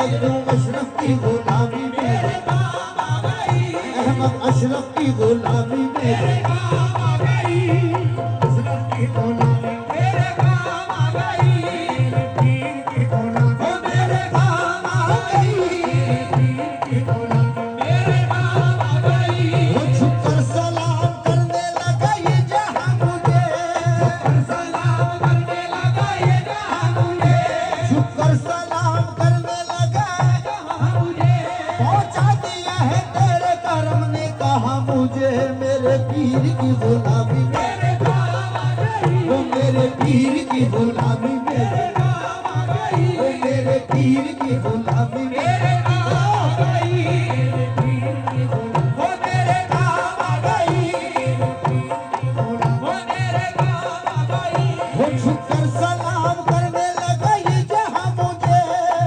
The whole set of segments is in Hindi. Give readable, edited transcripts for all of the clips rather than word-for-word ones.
मखदूम अशरफ की गुलामी मेरे काम आ गई, अहमद अशरफ की गुलामी मेरे काम आ गई, अशरफ की गुलामी मेरे काम आ गई, पीर की गुलामी मेरे काम आ गई, पीर की गुलामी मेरे काम आ गई। वो झुककर सलाम करने लगा ये जहां मुझे, झुककर सलाम करने लगा ये जहां मुझे, झुककर सलाम करने लगा जहां मुझे, पहुंचा दिया है तेरे करम ने कहा मुझे, मेरे पीर की गुलामी मेरे काम आ गई, वो मेरे पीर की गुलामी मेरे काम आ गई, वो मेरे पीर की गुलामी मेरे काम आ गई, मेरे पीर की गुलामी वो मेरे काम आ गई, वो मेरे काम आ गई। वो झुककर सलाम करने लगा ये जहां मुझे,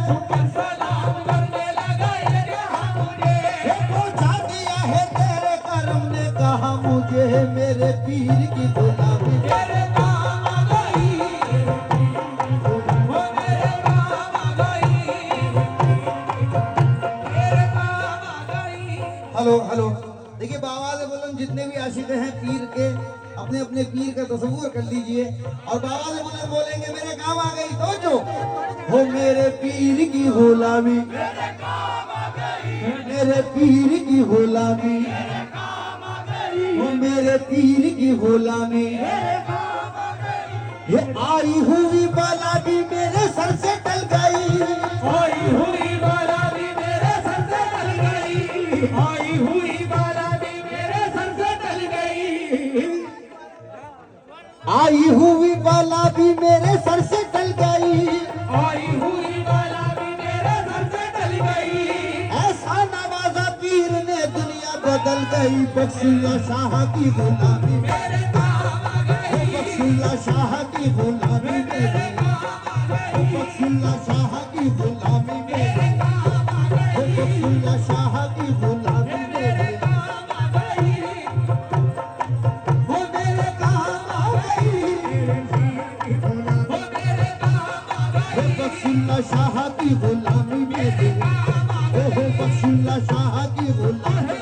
झुककर सलाम करने लगा ये जहां मुझे, वो पहुंचा दिया है तेरे करम ने कहा मुझे, मेरे पीर की गुलामी मेरे काम आ गई, वो मेरे काम आ गई, मेरे काम आ गई। हेलो हेलो, देखिए बाबा से बुलंद जितने भी आशिक हैं पीर के, अपने अपने पीर का तस्वुर कर लीजिए और बाबा से बुलंद बोलेंगे मेरे काम आ गई तो जो हो मेरे पीर की गुलामी मेरे काम आ गई, मेरे पीर की गुलामी मेरे काम आ गई, हो मेरे पीर की गुलामी मेरे काम आ गई। ये आई हुई बाला भी मेरे सर से टल गई, आई हुई बाला भी मेरे सर से टल गई, आई हुई बाला भी मेरे सर से टल गई, आई हुई बाला भी मेरे सर से टल गई, आई हुई बाला भी मेरे सर से टल गई। ऐसा नवाजा पीर ने दुनिया बदल गई, बख्शुल्ला शाह की गुलामी मेरे काम आ गई, बख्शुल्ला शाह की गुलामी मेरे काम आ गई, बख्शुल्ला शाह की गुलामी मेरे काम आ गई, बख्शुल्ला शाह की गुलामी मेरे काम आ गई, वो मेरे काम आ गई, वो मेरे काम आ गई, बख्शुल्ला शाह की गुलामी मेरे काम आ गई, बख्शुल्ला शाह की गुलामी